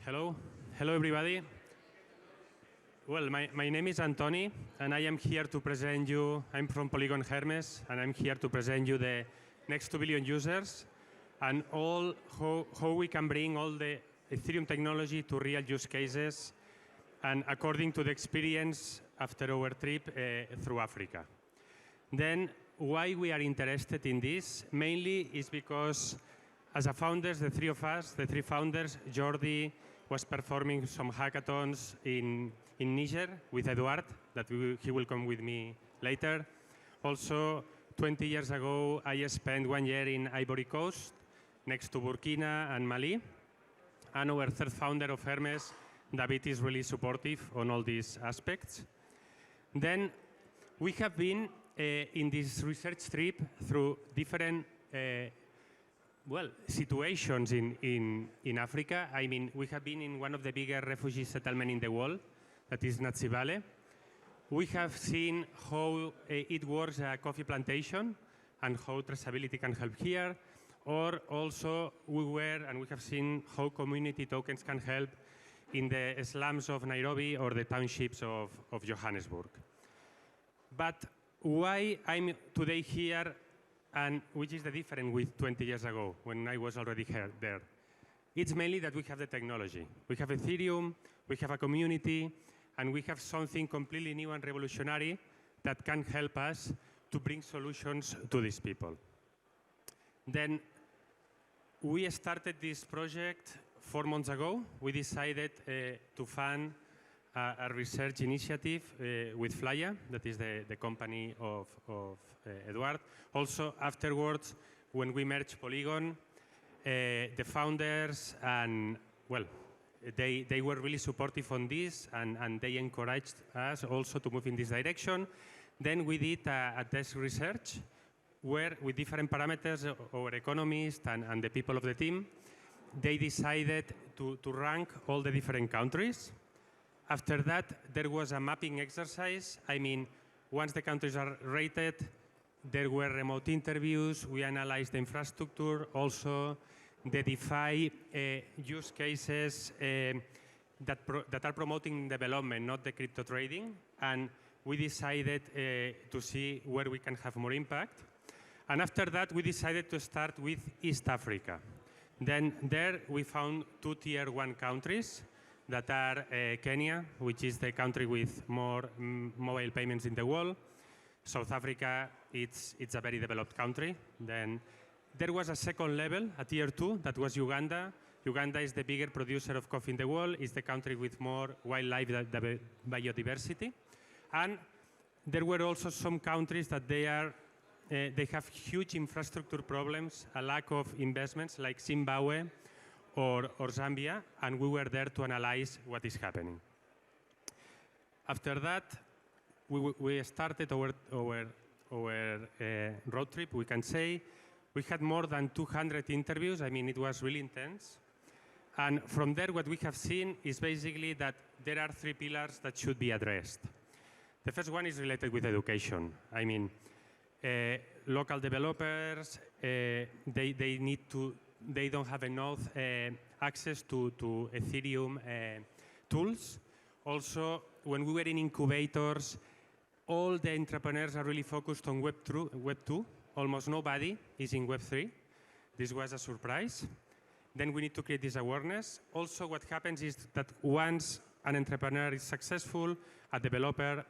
Hello. Hello, everybody. Well, my name is Antoni, and I am here to present you, I'm from Polygon Hermez, and I'm here to present you the next 2 billion users and all how we can bring all the Ethereum technology to real use cases and according to the experience after our trip through Africa. Then, why we are interested in this? Mainly is because as a founders, the three of us, the three founders, Jordi was performing some hackathons in Niger with Eduard, that he will come with me later. Also, 20 years ago, I spent 1 year in Ivory Coast, next to Burkina and Mali. And our third founder of Hermez, David, is really supportive on all these aspects. Then we have been in this research trip through different situations in Africa. I mean, we have been in one of the bigger refugee settlements in the world, that is Natsibale. We have seen how it works a coffee plantation and how traceability can help here. Or also we have seen how community tokens can help in the slums of Nairobi or the townships of Johannesburg. But why I'm today here, and which is the difference with 20 years ago when I was already there? It's mainly that we have the technology. We have Ethereum, we have a community, and we have something completely new and revolutionary that can help us to bring solutions to these people. Then we started this project 4 months ago. We decided to fund a research initiative with Flya, that is the company of Eduard. Also, afterwards, when we merged Polygon, the founders and, well, they were really supportive on this, and they encouraged us also to move in this direction. Then we did a test research where, with different parameters, our economists and the people of the team, they decided to rank all the different countries. After that, there was a mapping exercise. I mean, once the countries are rated, there were remote interviews. We analyzed the infrastructure, also the DeFi use cases that are promoting development, not the crypto trading. And we decided to see where we can have more impact. And after that, we decided to start with East Africa. Then there we found 2 tier 1 countries that are Kenya, which is the country with more mobile payments in the world. South Africa, it's a very developed country. Then there was a second level, a tier 2, that was Uganda. Uganda is the bigger producer of coffee in the world. It's the country with more wildlife biodiversity. And there were also some countries that they have huge infrastructure problems, a lack of investments, like Zimbabwe or Zambia, and we were there to analyze what is happening. After that, we started our road trip, we can say. We had more than 200 interviews. I mean, it was really intense. And from there, what we have seen is basically that there are 3 pillars that should be addressed. The first one is related with education. I mean, local developers, they don't have enough access to Ethereum tools. Also, when we were in incubators, all the entrepreneurs are really focused on Web 2. Almost nobody is in Web 3. This was a surprise. Then we need to create this awareness. Also, what happens is that once an entrepreneur is successful, a developer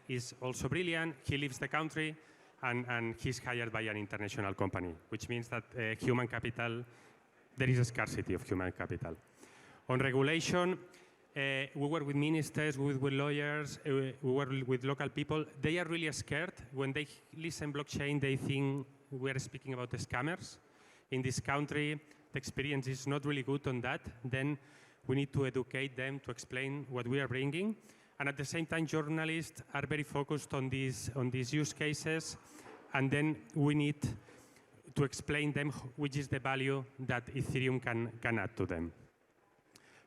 is also brilliant, he leaves the country, and he's hired by an international company, which means that human capital, there is a scarcity of human capital. On regulation, we work with ministers, with lawyers, we work with local people. They are really scared. When they listen blockchain, they think we are speaking about the scammers. In this country, the experience is not really good on that. Then we need to educate them to explain what we are bringing. And at the same time, journalists are very focused on these use cases. And then we need to explain them which is the value that Ethereum can add to them.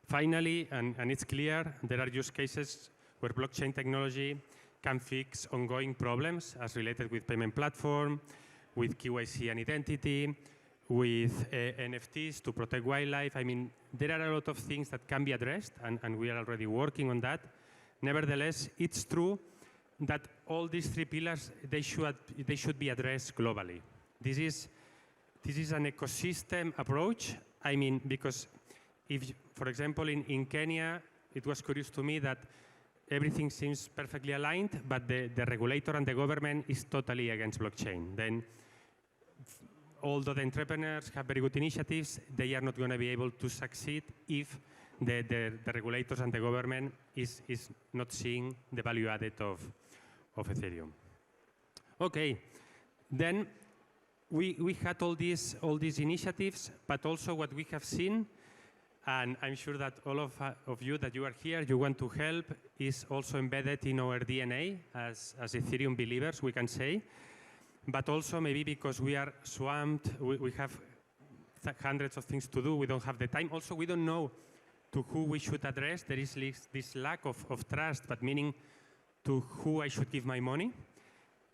Finally, and it's clear, there are use cases where blockchain technology can fix ongoing problems as related with payment platform, with KYC and identity, NFTs to protect wildlife. I mean, there are a lot of things that can be addressed, and we are already working on that. Nevertheless, it's true that all these three pillars, they should be addressed globally. This is an ecosystem approach. I mean, because if, for example, in Kenya, it was curious to me that everything seems perfectly aligned, but the regulator and the government is totally against blockchain. Then, although the entrepreneurs have very good initiatives, they are not going to be able to succeed if the regulators and the government is not seeing the value added of Ethereum. Okay, then we had all these initiatives, but also what we have seen, and I'm sure that all of you that you are here, you want to help, is also embedded in our DNA as Ethereum believers, we can say. But also maybe because we are swamped, we have hundreds of things to do, we don't have the time. Also, we don't know to who we should address. There is this lack of trust, but meaning to who I should give my money.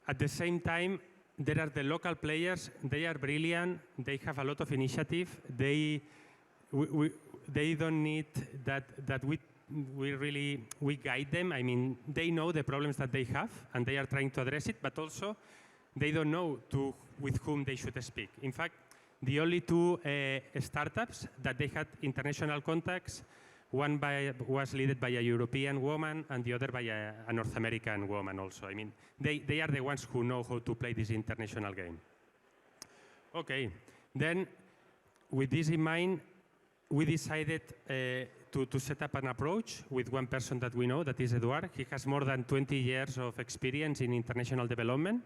At the same time, there are the local players. They are brilliant. They have a lot of initiative. They don't need that we guide them. I mean, they know the problems that they have, and they are trying to address it, but also they don't know with whom they should speak. In fact, the only two startups that they had international contacts, one was led by a European woman and the other by a North American woman also. I mean, they are the ones who know how to play this international game. Okay, then with this in mind, we decided to set up an approach with one person that we know, that is Eduard. He has more than 20 years of experience in international development.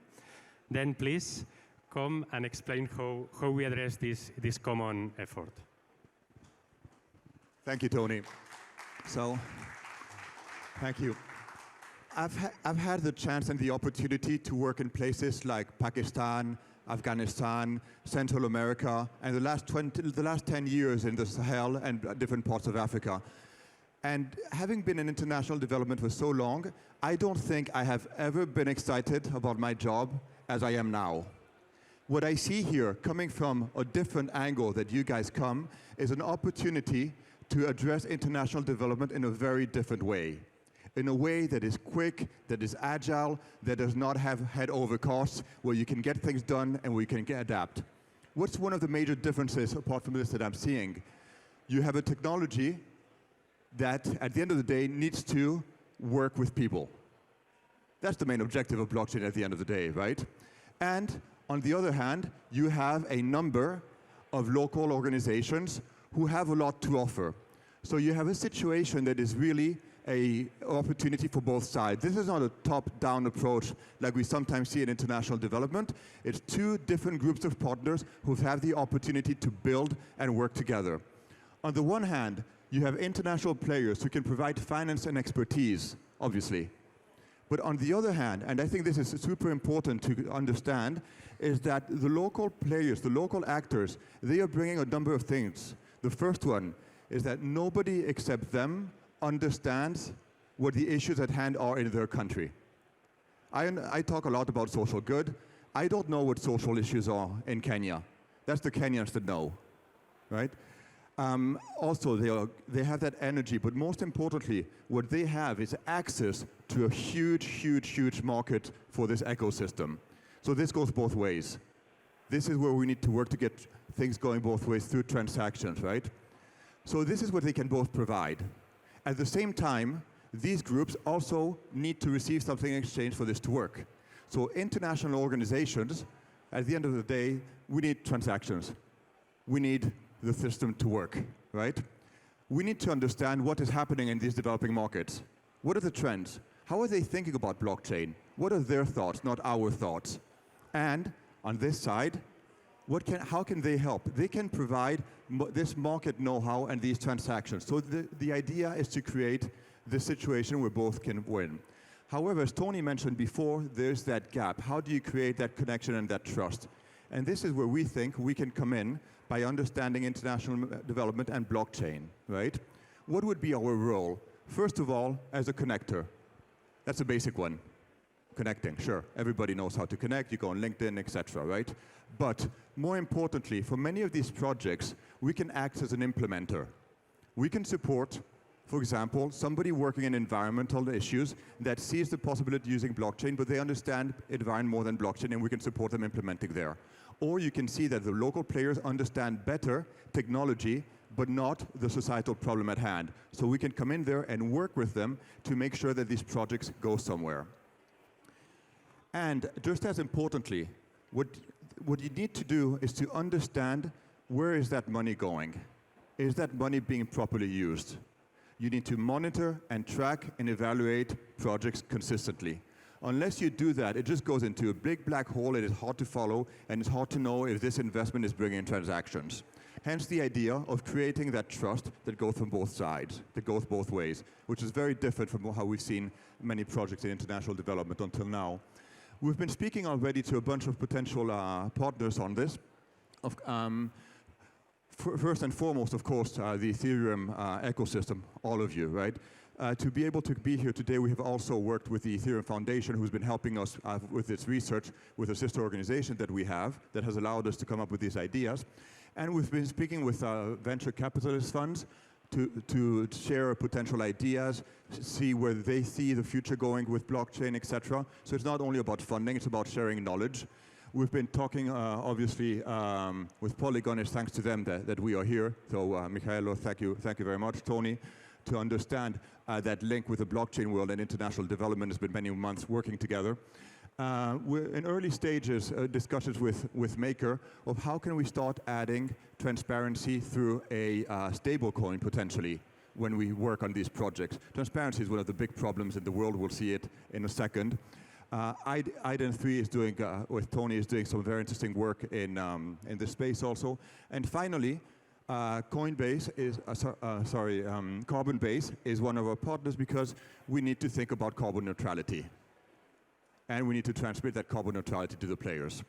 Then please come and explain how we address this common effort. Thank you, Tony. So, thank you. I've had the chance and the opportunity to work in places like Pakistan, Afghanistan, Central America, and the last 10 years in the Sahel and different parts of Africa. And having been in international development for so long, I don't think I have ever been excited about my job as I am now. What I see here, coming from a different angle that you guys come, is an opportunity to address international development in a very different way. In a way that is quick, that is agile, that does not have head over costs, where you can get things done and where you can adapt. What's one of the major differences, apart from this, that I'm seeing? You have a technology that, at the end of the day, needs to work with people. That's the main objective of blockchain at the end of the day, right? And on the other hand, you have a number of local organizations who have a lot to offer. So you have a situation that is really an opportunity for both sides. This is not a top-down approach like we sometimes see in international development. It's two different groups of partners who have the opportunity to build and work together. On the one hand, you have international players who can provide finance and expertise, obviously. But on the other hand, and I think this is super important to understand, is that the local players, the local actors, they are bringing a number of things. The first one is that nobody except them understands what the issues at hand are in their country. I talk a lot about social good. I don't know what social issues are in Kenya. That's the Kenyans that know, right? Also, they have that energy, but most importantly, what they have is access to a huge, huge, huge market for this ecosystem. So this goes both ways. This is where we need to work to get things going both ways through transactions, right? So this is what they can both provide. At the same time, these groups also need to receive something in exchange for this to work. So international organizations, at the end of the day, we need transactions. We need the system to work, right? We need to understand what is happening in these developing markets. What are the trends? How are they thinking about blockchain? What are their thoughts, not our thoughts? And on this side, how can they help? They can provide this market know-how and these transactions. So the idea is to create this situation where both can win. However, as Tony mentioned before, there's that gap. How do you create that connection and that trust? And this is where we think we can come in by understanding international development and blockchain, right? What would be our role? First of all, as a connector. That's a basic one. connecting, sure. Everybody knows how to connect. You go on LinkedIn, etc., right? But more importantly, for many of these projects, we can act as an implementer. We can support, for example, somebody working in environmental issues that sees the possibility of using blockchain, but they understand environment more than blockchain, and we can support them implementing there. Or you can see that the local players understand better technology, but not the societal problem at hand. So we can come in there and work with them to make sure that these projects go somewhere. And just as importantly, what you need to do is to understand, where is that money going? Is that money being properly used? You need to monitor and track and evaluate projects consistently. Unless you do that, it just goes into a big black hole. It is hard to follow, and it's hard to know if this investment is bringing in transactions. Hence the idea of creating that trust that goes from both sides, that goes both ways, which is very different from how we've seen many projects in international development until now. We've been speaking already to a bunch of potential partners on this. First and foremost, of course, the Ethereum ecosystem, all of you, right? To be able to be here today, we have also worked with the Ethereum Foundation, who's been helping us with its research with a sister organization that we have that has allowed us to come up with these ideas. And we've been speaking with venture capitalist funds to share potential ideas, see where they see the future going with blockchain, etc. So it's not only about funding, it's about sharing knowledge. We've been talking, obviously, with Polygon. It's thanks to them that we are here. So, Michaelo, thank you very much. Tony, to understand that link with the blockchain world and international development has been many months working together. We're in early stages, discussions with Maker of how can we start adding transparency through a stable coin, potentially, when we work on these projects. Transparency is one of the big problems in the world. We'll see it in a second. N2B is doing, with Tony, is doing some very interesting work in this space also. And finally, Coinbase is, Carbonbase is one of our partners because we need to think about carbon neutrality. And we need to transmit that carbon neutrality to the players.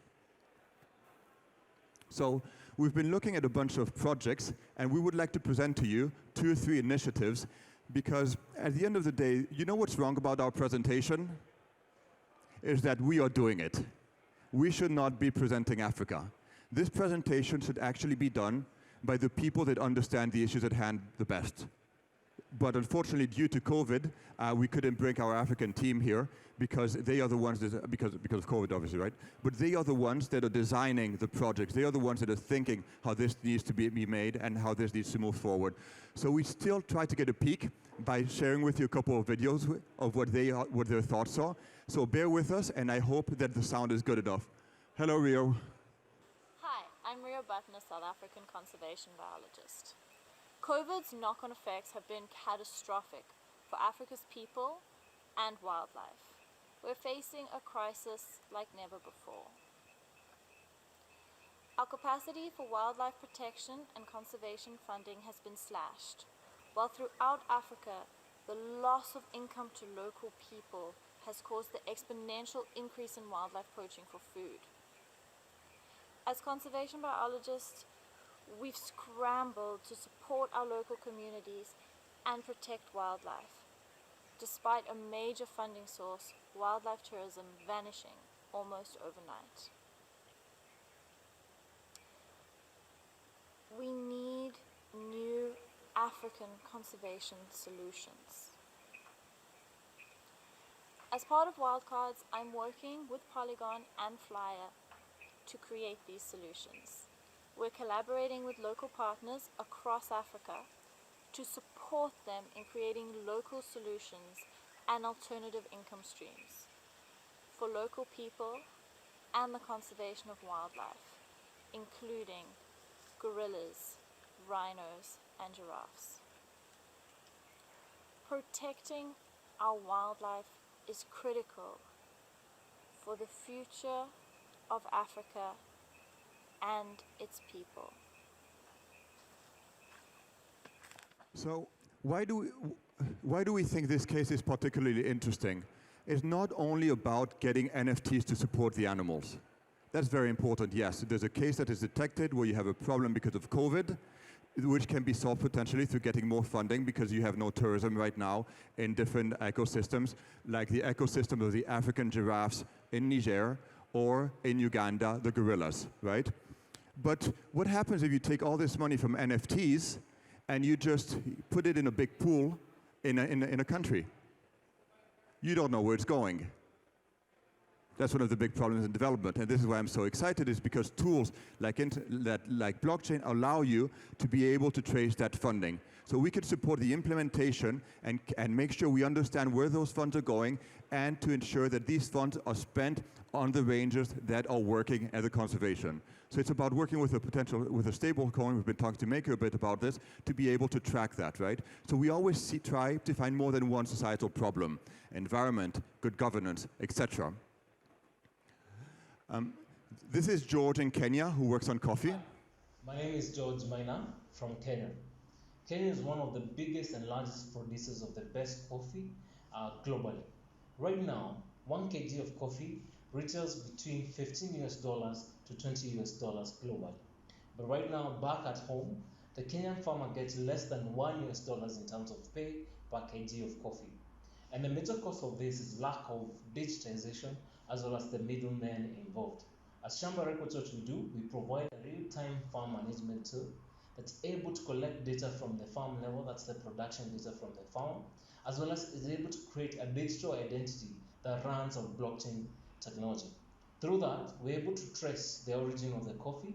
So we've been looking at a bunch of projects, and we would like to present to you 2 or 3 initiatives, because at the end of the day, you know what's wrong about our presentation? Is that we are doing it. We should not be presenting Africa. This presentation should actually be done by the people that understand the issues at hand the best. But unfortunately, due to COVID, we couldn't bring our African team here because they are the ones that, because of COVID, obviously, right? But they are the ones that are designing the projects. They are the ones that are thinking how this needs to be made and how this needs to move forward. So we still try to get a peek by sharing with you a couple of videos of what their thoughts are. So bear with us, and I hope that the sound is good enough. Hello, Rio. Hi, I'm Rio Button, a South African conservation biologist. COVID's knock-on effects have been catastrophic for Africa's people and wildlife. We're facing a crisis like never before. Our capacity for wildlife protection and conservation funding has been slashed, while throughout Africa, the loss of income to local people has caused the exponential increase in wildlife poaching for food. As conservation biologists, we've scrambled to support our local communities and protect wildlife, despite a major funding source, wildlife tourism, vanishing almost overnight. We need new African conservation solutions. As part of Wildcards, I'm working with Polygon and Flyer to create these solutions. We're collaborating with local partners across Africa to support them in creating local solutions and alternative income streams for local people and the conservation of wildlife, including gorillas, rhinos, and giraffes. Protecting our wildlife is critical for the future of Africa and its people. So why do we think this case is particularly interesting? It's not only about getting NFTs to support the animals. That's very important, yes. There's a case that is detected where you have a problem because of COVID. which can be solved potentially through getting more funding because you have no tourism right now in different ecosystems, like the ecosystem of the African giraffes in Niger or in Uganda, the gorillas, right? But what happens if you take all this money from NFTs and you just put it in a big pool in a country? You don't know where it's going. That's one of the big problems in development, and this is why I'm so excited, is because tools like blockchain allow you to be able to trace that funding. So we can support the implementation and make sure we understand where those funds are going and to ensure that these funds are spent on the rangers that are working at the conservation. So it's about working with a stable coin. We've been talking to Maker a bit about this, to be able to track that, right? So we always try to find more than one societal problem: environment, good governance, etc. This is George in Kenya, who works on coffee. My name is George Maina from Kenya. Kenya is one of the biggest and largest producers of the best coffee globally. Right now, 1 kg of coffee retails between $15 to $20 globally. But right now, back at home, the Kenyan farmer gets less than $1 in terms of pay per kg of coffee. And the major cause of this is lack of digitization as well as the middlemen involved. As Shamba Records, what we do, we provide a real-time farm management tool that's able to collect data from the farm level, that's the production data from the farm, as well as is able to create a digital identity that runs on blockchain technology. Through that, we're able to trace the origin of the coffee,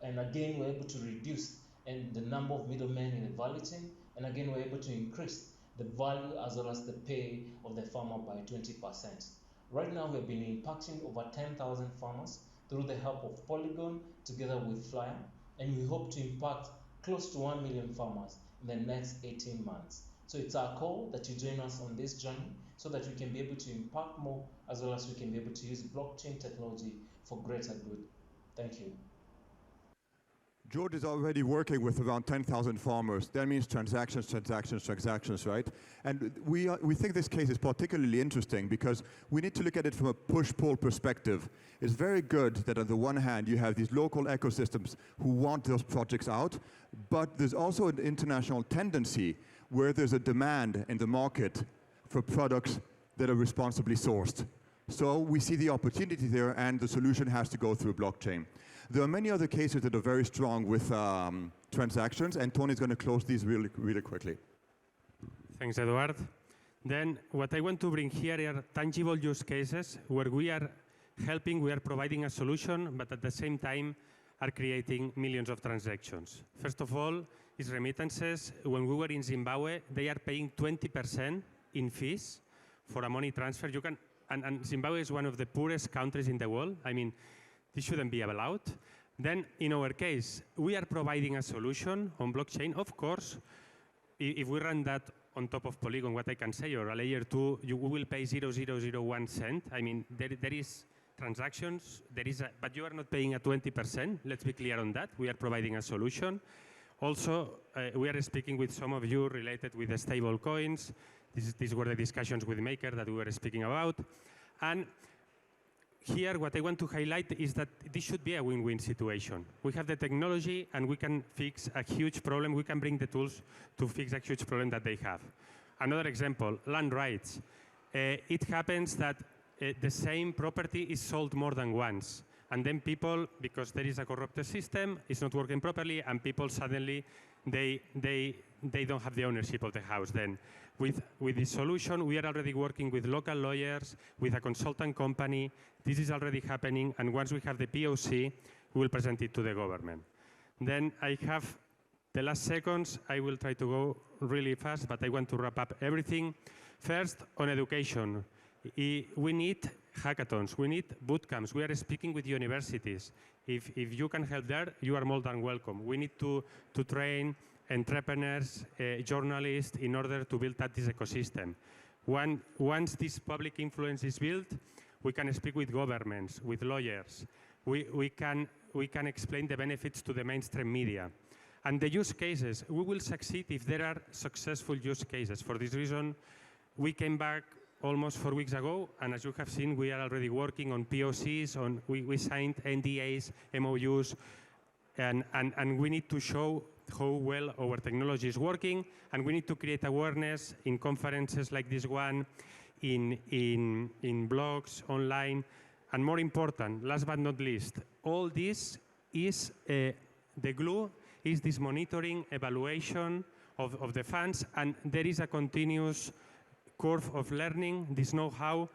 and again, we're able to reduce the number of middlemen in the value chain, and again, we're able to increase the value as well as the pay of the farmer by 20%. Right now, we've been impacting over 10,000 farmers through the help of Polygon together with Flyer, and we hope to impact close to 1 million farmers in the next 18 months. So it's our call that you join us on this journey so that we can be able to impact more as well as we can be able to use blockchain technology for greater good. Thank you. George is already working with around 10,000 farmers. That means transactions, right? And we think this case is particularly interesting because we need to look at it from a push-pull perspective. It's very good that on the one hand you have these local ecosystems who want those projects out, but there's also an international tendency where there's a demand in the market for products that are responsibly sourced. So we see the opportunity there, and the solution has to go through blockchain. There are many other cases that are very strong with transactions, and Tony's going to close these really quickly. Thanks, Eduard. Then what I want to bring here are tangible use cases where we are helping, we are providing a solution, but at the same time are creating millions of transactions. First of all, is remittances. When we were in Zimbabwe, they are paying 20% in fees for a money transfer. And Zimbabwe is one of the poorest countries in the world. I mean, this shouldn't be allowed. Then, in our case, we are providing a solution on blockchain. Of course, if we run that on top of Polygon, what I can say, or a layer 2, we will pay 0.0001 cent. I mean, there is transactions, but you are not paying a 20%. Let's be clear on that. We are providing a solution. Also, we are speaking with some of you related with the stable coins. These were the discussions with Maker that we were speaking about. And here, what I want to highlight is that this should be a win-win situation. We have the technology, and we can fix a huge problem. We can bring the tools to fix a huge problem that they have. Another example, land rights. It happens that the same property is sold more than once. And then people, because there is a corrupted system, it's not working properly, and people suddenly, they don't have the ownership of the house then. With this solution, we are already working with local lawyers, with a consultant company. This is already happening, and once we have the POC, we will present it to the government. Then I have the last seconds. I will try to go really fast, but I want to wrap up everything. First, on education. We need hackathons, we need boot camps. We are speaking with universities. If you can help there, you are more than welcome. We need to train entrepreneurs, journalists, in order to build up this ecosystem. Once this public influence is built, we can speak with governments, with lawyers. We can explain the benefits to the mainstream media. And the use cases, we will succeed if there are successful use cases. For this reason, we came back almost 4 weeks ago, and as you have seen, we are already working on POCs, we signed NDAs, MOUs, and we need to show how well our technology is working, and we need to create awareness in conferences like this one, in blogs, online, and more important, last but not least, all this is the glue is this monitoring, evaluation of the funds, and there is a continuous curve of learning. This know-how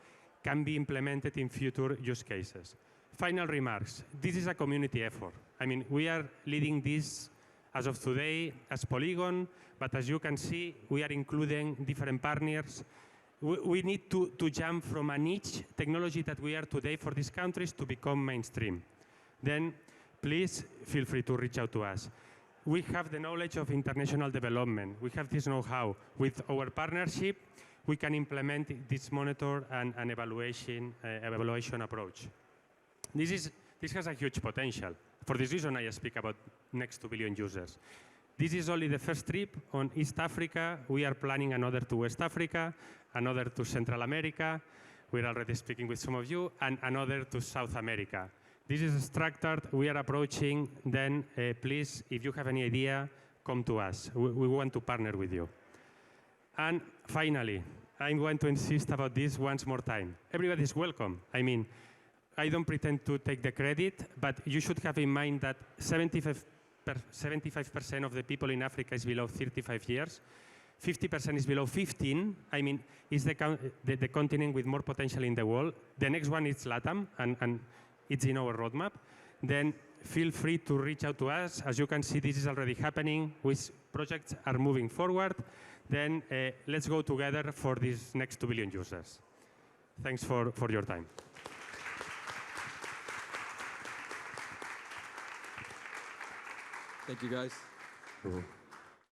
can be implemented in future use cases. Final remarks. This is a community effort. I mean, we are leading this as of today as Polygon, but as you can see, we are including different partners. We need to jump from a niche technology that we are today for these countries to become mainstream. Then please feel free to reach out to us. We have the knowledge of international development. We have this know-how. With our partnership, we can implement this monitor and evaluation approach. This has a huge potential. For this reason, I speak about next 2 billion users. This is only the first trip on East Africa. We are planning another to West Africa, another to Central America. We're already speaking with some of you, and another to South America. This is structured. We are approaching. Then please, if you have any idea, come to us. We want to partner with you. And finally, I'm going to insist about this once more time. Everybody is welcome. I mean, I don't pretend to take the credit, but you should have in mind that 75% of the people in Africa is below 35 years. 50% is below 15. I mean, it's the continent with more potential in the world. The next one is LATAM, and it's in our roadmap. Then feel free to reach out to us. As you can see, this is already happening. Projects are moving forward. Then let's go together for these next 2 billion users. Thanks for your time. Thank you, guys.